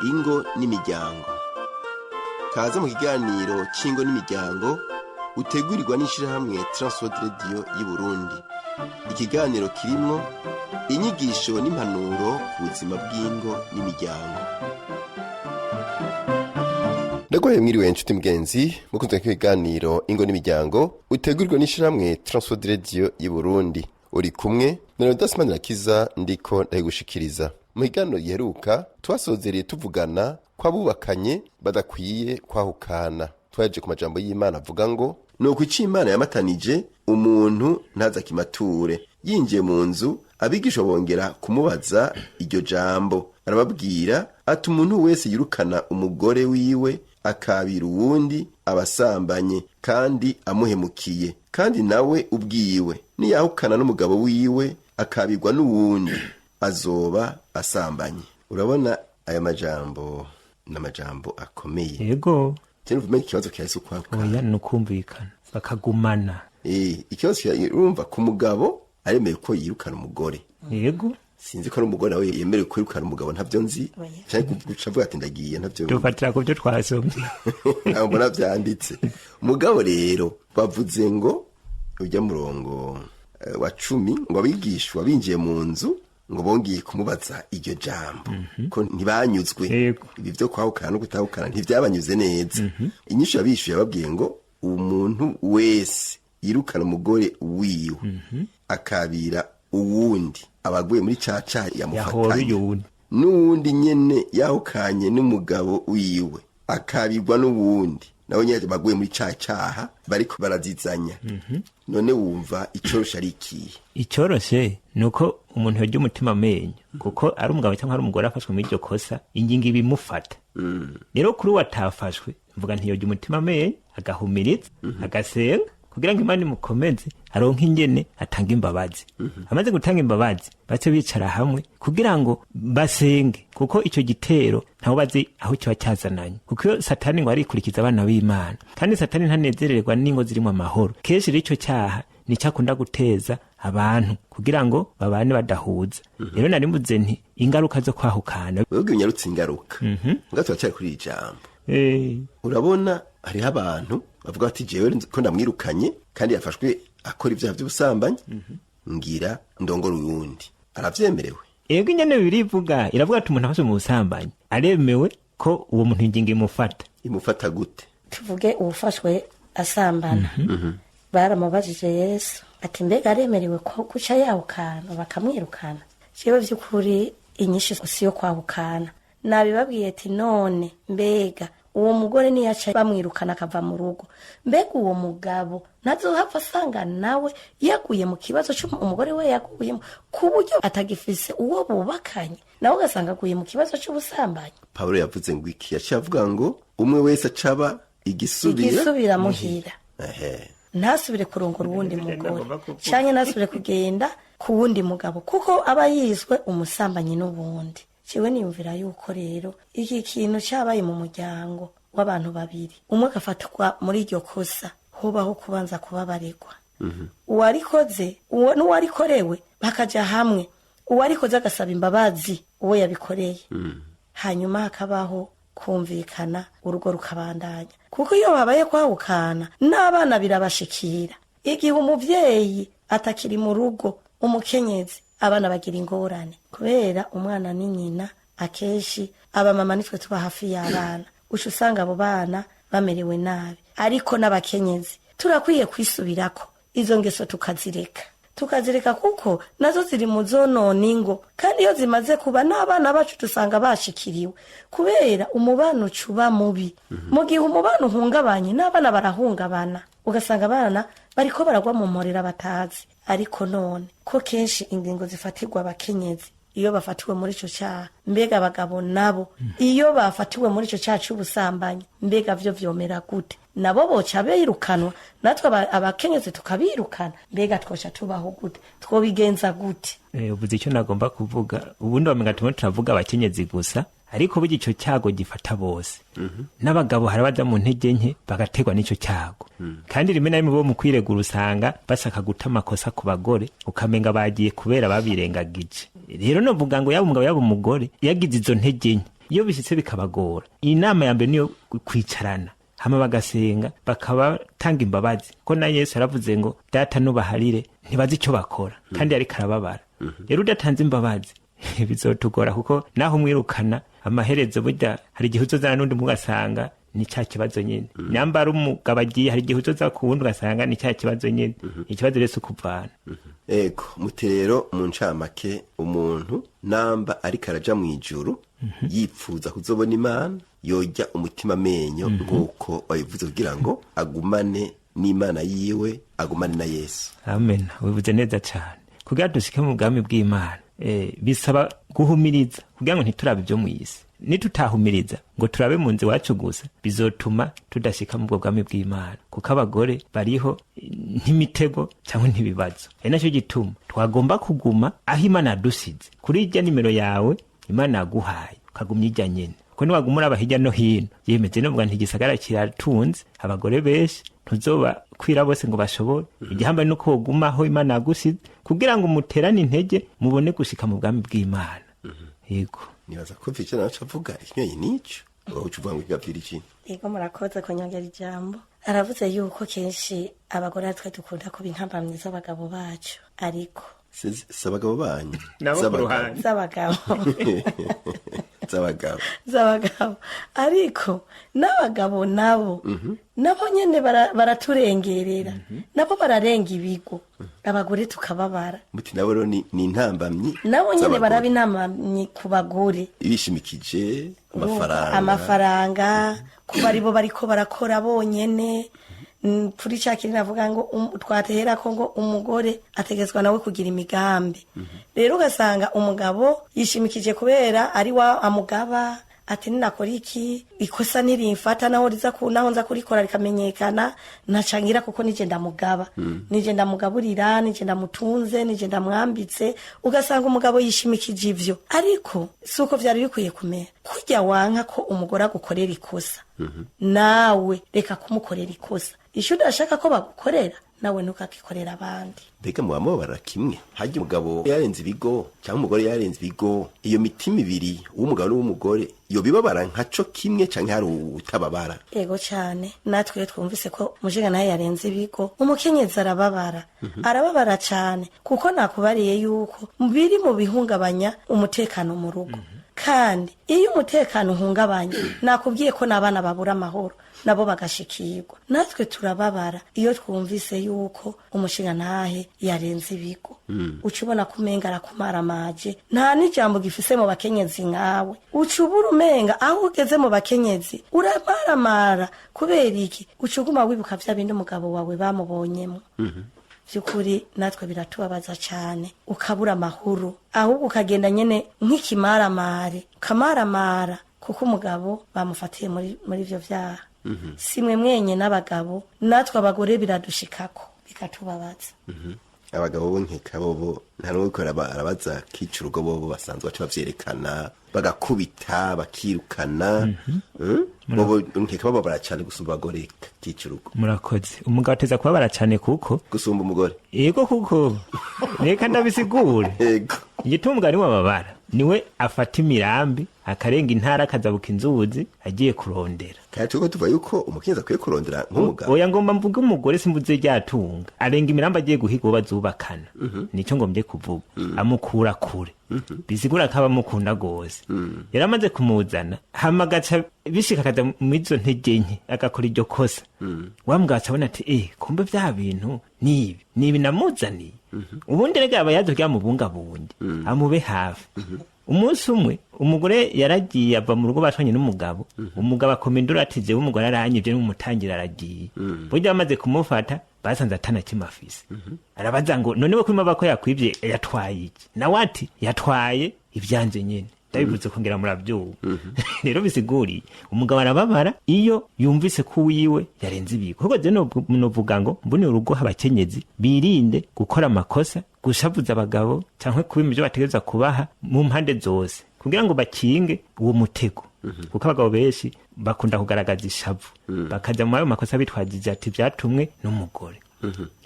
ingo n'imiryango. Kaza mu kiganiro c'ingo n'imiryango utegurirwa n'ishirahamwe Transworld Radio y'u Burundi. Ikiganiro kirimwo inyigisho n'impanuro ku buzima bw'ingo n'imiryango. Ndagoye mwiriwe nshuti mgenzi mukunze kw'ikiganiro ingo n'imiryango utegurirwa n'ishirahamwe Transworld Radio y'u Burundi. Uri kumwe na Rodasman Rakiza ndiko ndayigushikiriza. Mu kiganiro giheruka twasozereye tuvugana kw'abubakanye badakwiye kwahukana. Twaje ku majambo y'Imana avuga ngo nuko ico Imana yamatanije umuntu ntazakimature. Yinjiye mu nzu abigisha bongera kumubaza iryo jambo, arababwira ati umuntu wese yirukana umugore wiwe akabira uwundi abasambanye kandi amuhemukiye, kandi nawe ubwiwe niyahukana n'umugabo wiwe akabirwa n'uwundi azoba asambanye. Urabona aya majambo n'amajambo akomeye. Yego. Cyane vume ikibazo cyahise ukwahukana. Oya nukumvikana bakagumana. Ikibazo urumva ku mugabo aremeye ko yirukana umugore. Yego. Sinzi ko ari umugore nawe yemerewe kwirukana umugabo ntavyo nzi. Cyane kuvuga ati ndagiye ntavyo. Dufatira ku byo twasomye. Ntabwo navyanditse. Umugabo rero bavuze ngo ujya murongo wa 10 ngo abigishwa binjiye mu nzu ngo bongiye kumubaza iryo jambo ko ntibanyuzwe. Ibi byo kwahukana no gutahukana ntivyabanyuze neza. Inyishu yabishuye babwiye ngo umuntu wese yirukana umugore wiwe akabira uwundi abaguye muri caca yamufatanye n'uwundi nyene yahukanye n'umugabo wiwe akabirwa n'uwundi nawe nyene baguye muri cacaha bariko barazizanya. None wumva icoroshe ari ikihe? Icoroshe nuko umuntu yajya umutima amenyo kuko ari umugabo cyangwa ari umugore afashwe muri iryo kosa ingingo ibimufata. Rero kuri watafashwe mvuga ntiyajya umutima amenyo agahumiriza agasenga kugira ngo Imana imukomeze aronke ingene atanga imbabazi. Amaze gutanga imbabazi bace bicara hamwe kugira ngo basenge kuko ico gitero ntaho bazi aho cyo cyazananye kuko Satani ngo arikurikiza abana b'Imana kandi Satani ntanezererwa n'ingo zirimo amahoro. Keshi rico cyaha ni cyakunda guteza abantu kugira ngo babane badahuza. Rero nari mvuze nti ingaruka zo kwahukana ubwo nyarutse ingaruka ngato cyari kuri ijambo. Urabona hariho abantu bavuga ati jewe ko ndamwirukanye kandi yafashwe akora ibyaha by'ubusambanyi ngira ndongora uyundi aravyemerewe. Ego nyene birivuga iravuga ati umuntu afashe mu busambanyi aremewe ko uwo muntu ingingo imufata gute? Tuvuge ubufashwe asambana baramubajije Yesu ati mbega aremerewe ko kuca yahukana bakamwirukana? Jewe vy'ukuri inyishu siyo kwahukana. Nabibabwiye ati none mbega uwo mugore niyaca bamwirukana akava mu rugo, mbega uwo mugabo ntazohava asanga nawe yaguye mu kibazo cy'umugore we yaguyemo ku buryo atagifise uwo bubakanye nawe ugasanga aguye mu kibazo cy'ubusambanyi. Pawulo yavuze ngo iki? Yaciye avuga ngo umwe wese acaba igisubira muhira. Ntasubire kurongora uwundi mugore canke ntasubire kugenda ku wundi mugabo kuko aba yizwe umusambanyi n'ubundi. Ciwe niyumvira yuko rero iki kintu cyabaye mu muryango w'abantu babiri umwe agafatwa muri iryo kosa hobaho kubanza kubabarirwa. Uwarikoze uwo n'uwarikorewe bakaja hamwe, uwarikoze agasaba imbabazi uwo yabikoreye, hanyuma hakabaho kumvikana urugo rukabandanya kuko iyo babaye kwahukana n'abana birabashikira. Igihe umuvyeyi atakiri mu rugo umukenyezi abana bagira ingorane kubera umwana ni nyina. Akeshi aba mama nitwe tuba hafi y'abana uca usanga abo bana bamerewe nabi. Ariko n'abakenyezi turakwiye kwisubirako izo ngeso tukazireka kuko nazo ziri mu zonona ingo, kandi iyo zimaze kuba n'abana bacu dusanga bashikiriwe kubera umubano ucuba mubi. Mu gihe umubano uhungabanye n'abana barahungabana ugasanga abana bariko baragwa mu mporera batazi. Ariko none ko kenshi ingingo zifatirwa abakenyezi iyo bafatiwe muri ico cyaha, mbega abagabo nabo iyo bafatiwe muri ico cyaha cy'ubusambanyi mbega vyo vyomera gute? Nabo boca birukanwa natwe abakenyezi tukabirukana, mbega twoca tubaho gute? Twobigenza gute? Ubuze icyo nagomba kuvuga ubundi wamenga turavuga abakenyezi gusa ariko burya ico cyago gifata bose. N'abagabo harabaza mu ntege nke bagategwa n'ico cyago. Kandi rimwe na rimwe bo mu kwiregura usanga basaka guta amakosa ku bagore ukamenga bagiye kubera babirengagije. Rero no vuga ngo yaba umugabo yaba umugore yagize izo ntege nke iyo bishitse bikabagora inama ya mbere niyo kwicarana hama bagasenga bakabatanga imbabazi ko na Yesu aravuze ngo data nubaharire ntibazi icyo bakora kandi yari karababara rero udatanze imbabazi bizotugora kuko naho mwirukana amaherezo burya hari igihe uzozana n'undi mugasanga ni cya kibazo nyine nyambara umugabo agiye hari igihe uzoza ku wundi ugasanga ni cya kibazo nyine ikibazo rero ukuvana ego mutero mu ncamake umuntu namba ariko araja mu ijuru yipfuza kuzobona Imana yojya umutima menyo nk'uko wabivuze kugira ngo agumane n'Imana yiwe agumane na Yesu. Amen. Wivuze neza cyane kugira dushike mu bwami bw'Imana bisaba guhumiriza kugira ngo ntiturabe ibyo mu isi nitutahumiriza ngo turabe mu nzi wacu gusa bizotuma tudashika mu bwami bw'Imana kuko abagore bariho nk'imitego cyangwa ntibibazo ari nacyo gituma twagomba kuguma aho Imana yadusize kuri ijya nimero yawe Imana yaguhaye ukagumya ijya nyene ko niwagumura abahijya no hino yemeze no bwa ntigisagara kiratunze abagore benshi ntuzoba kwira bose ngo bashobore igihamba nuko wogumaho Imana yagusize kugira ngo muterane intege mubone gushika mu bwami bw'Imana. Yego nibaza ko vice naco avuga ikinyoye nico ucuvuga ngo igapfira iki. Yego murakoze kunyongera ijambo aravuze yuko kenshi abagore twe dukunda kuba inkambamye z'abagabo bacu ariko s'abagabo banyu z'abagabo ariko n'abagabo nabo nyene baraturengerera nabo bararenga ibigo abagore tukababara muti nabo rero ni intambamyi nabo nyene baraba intambamyi ku bagore ibishimikije amafaranga kuba aribo bariko barakora bonyene kuri cakiri navuga ngo twatehera ko ngo umugore ategezwa nawe kugira imigambi rero ugasanga umugabo yishimikije kubera ari wa amugaba ati ninakora iki ikosa nirimfata naho riza naho nza kurikora rikamenyekana nacangira kuko nije ndamugaba nije ndamugaburira nije ndamutunze nije ndamwambitse ugasanga umugabo yishimikije ivyo ariko suko vyari bikwiye kumera kurya wanka ko umugore agukorera ikosa nawe reka kumukorera ikosa isho udashaka ko bagukorera nawe ntukakikorera abandi mbega muba barakimwe hajya umugabo yarenze ibigo cyangwa umugore yarenze ibigo iyo mitima ibiri uw'umugabo n'uw'umugore iyo bibabara nkaco kimwe canke hari utababara. Yego cyane natwe twumvise ko mushinga naye yarenze ibigo umukenyezi arababara cyane kuko nakubariye yuko biri mu bihungabanya umutekano mu rugo kandi iyo umutekano uhungabanye nakubwiye ko n'abana babura amahoro nabo bagashikirwa natwe turababara iyo twumvise yuko umushinga ntahe yarenze ibigo ucubona kumenga arakumara maje nta n'ijambo gifise mu bakenyezi nkawe ucubura umenga aho ugeze mu bakenyezi uramaramara kubera iki ucuguma wibuka vya bindi umugabo wawe bamubonyemo byukuri natwe biratubabaza cyane ukabura amahoro ahubwo ukagenda nyene nk'ikimaramare kamaramara kuko umugabo bamufatiye muri ivyo vyaha simwe mwenye n'abagabo natwe abagore biradushikako bikatubabaza. Abagabo bo nkeka bobo nta n'uwo arabaza kica urugo bobo basanzwe baca bavyerekana bagakubita bakirukana bobo nkeka babo baracane gusumba abagore kica urugo. Murakoze umugabo ateza kuba baracane kuko gusumba umugore. Yego kuko reka ndabisigure. Yego igituma niwe ababara niwe afata imirambi akarenga intara akazabuka inzuzi agiye kurondera kandi tuko tuva yuko umukinza akwiye kurondera nk'umugabo oya ngomba mvuga umugore simvuze ryatunga arenga imirambi agiye guhiga uwo bazubakana nico ngombye kuvuga amukura kure bisigura ko abamukunda gose yaramaze kumuzana hamagaca bishika akaza mwizo ntege nke agakora iryo kosa wambwaca abona ati kumbe vya bintu nibi namuzaniye ubundi rega aba yaje ryamubunga bundi amube hafi umunsi umwe umugore yaragiye ava mu rugo bashanye n'umugabo umugabo akomendura ati je umugore aranyivye n'umutangira aragiye burya amaze kumufata basanze atana kimafise arabaza ngo none we kwima bako yakwivye yatwaye iki nawe ati yatwaye ivyanje nyene ndabivuze kongera muravyuba rero bisiguriye umugabo arababara iyo yumvise ko wiwe yarenze ibigo kuko je novuga ngo mbone urugo abakenyezi birinde gukora amakosa gushavuza abagabo canke kubima ivyo bategereza kubaha mu mpande zose kugira ngo bakinge uwo mutego kuko abagabo benshi bakunda kugaragaza ishavu bakaja mu mayo makosa bitwajije ati vyatumwe n'umugore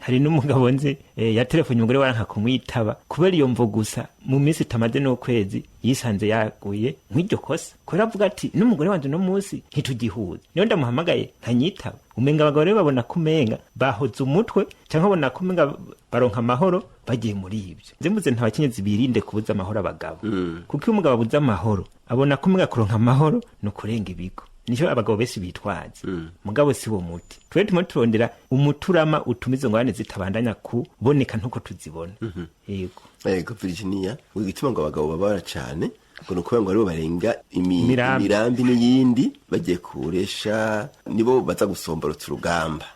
hari n'umugabo nzi yatelefone umugore waranka kumwitaba kubera iyo mvo gusa mu minsi itamaze n'ukwezi yisanze yaguye nk'iryo kosa kubera avuga ati n'umugore wanje no munsi ntitugihuza niyo ndamuhamagaye nkanyitaba umenga abagabo rero babona kumenga bahoze umutwe cyangwa babona kumenga baronka amahoro bagiye muri ibyo nzembuze nta bakenyezi birinde kubuza amahoro abagabo kuko iyo umugabo abuze amahoro abona kumenga kuronka amahoro no kurenga ibigo nico abagabo bese bitwaza mugabo si wo muti twe tumo turondera umuturama utumize ngwane zitabandanya kuboneka ntuko tuzibona yego Virginia wigituma ngo abagabo babara cyane ngo nuko ngo aribo barenga imirambi n'iyindi bagiye kuresha nibo baza gusomborotsa urugamba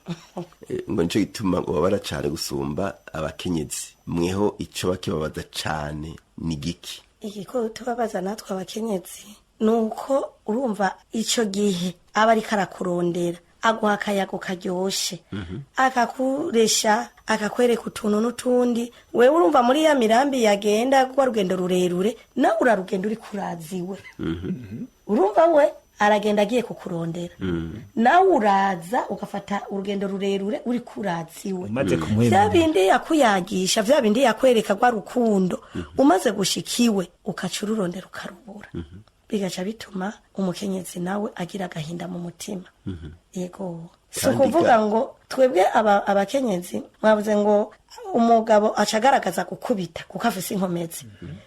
ngo nico gituma ngo babara cyane gusumba abakenyezi mweho ico bakibabaza cyane ni giki igiko tubabaza natwe abakenyezi nuko urumva ico gihe aba ari karakurondera aguha akayago karyoshe akakuresha akakwereka utuntu n'utundi wewe urumva muri ya mirambi yagenda kwa rugendo rurerure nawe urarugendo uri kuraziwe urumva we aragenda agiye kukurondera nawe uraza ugafata urugendo rurerure uri kuraziwe vya bindi yakuyagisha vya bindi yakwereka kwa rukundo umaze gushikiwe ukacururondera ukarubura bigaca bituma umukenyezi nawe agira agahinda mu mutima yego so kuvuga ngo twebwe abakenyezi mwavuze ngo umugabo acagaragaza gukubita kuko afise inkomezi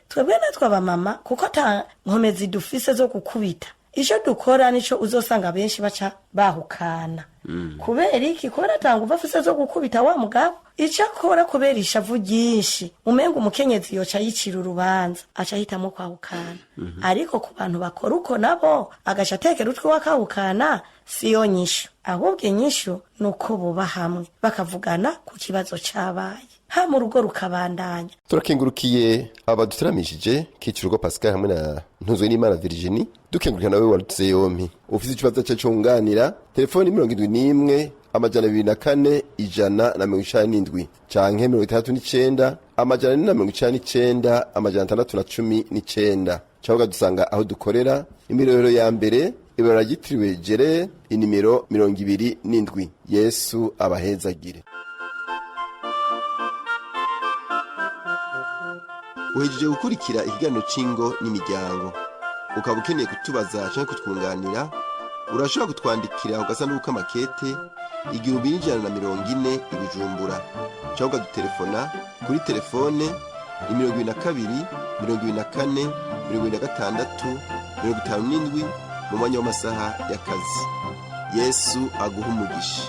twebwe natwe abamama kuko ata nkomezi dufise zo gukubita ico dukora nico uzosanga benshi baca bahukana kubera iki kubera atanga afise zo gukubita wa mugabo ico akora kubera ishavu ryinshi umenga umukenyezi yoca yicira urubanza aca hitamo kwahukana ariko ku bantu bakora uko nabo agaca atekera utwe wakahukana siyo nyishu ahubwo inyishu nuko buba hamwe bakavugana ku kibazo cabaye ha mu rugo rukabandanya. Turakengurukiye abaduteramishije Kicurugo Pascal hamwe na Ntuzwe n'Imana Virginie, dukengurukira nawe warutse yompi ufite ikibazo cyo cunganira telefoni 71 amajana 24 ijana na 57 canke 39 amajana 499 amajana 619 cyangwa dusanga aho dukorera imirero ya mbere ibara gitiriwe jere inimero 27 Yesu abahezagire. Uhejeje gukurikira ikiganiro c'ingo n'imiryango, ukaba ukeneye kutubaza canke kutwunganira, urashobora kutwandikira ugasanduku k'amakete 1140 i Bujumbura, cyangwa dutelefona kuri telefone 22 24 26 57 mu mwanya w'amasaha y'akazi. Yesu aguha umugisha.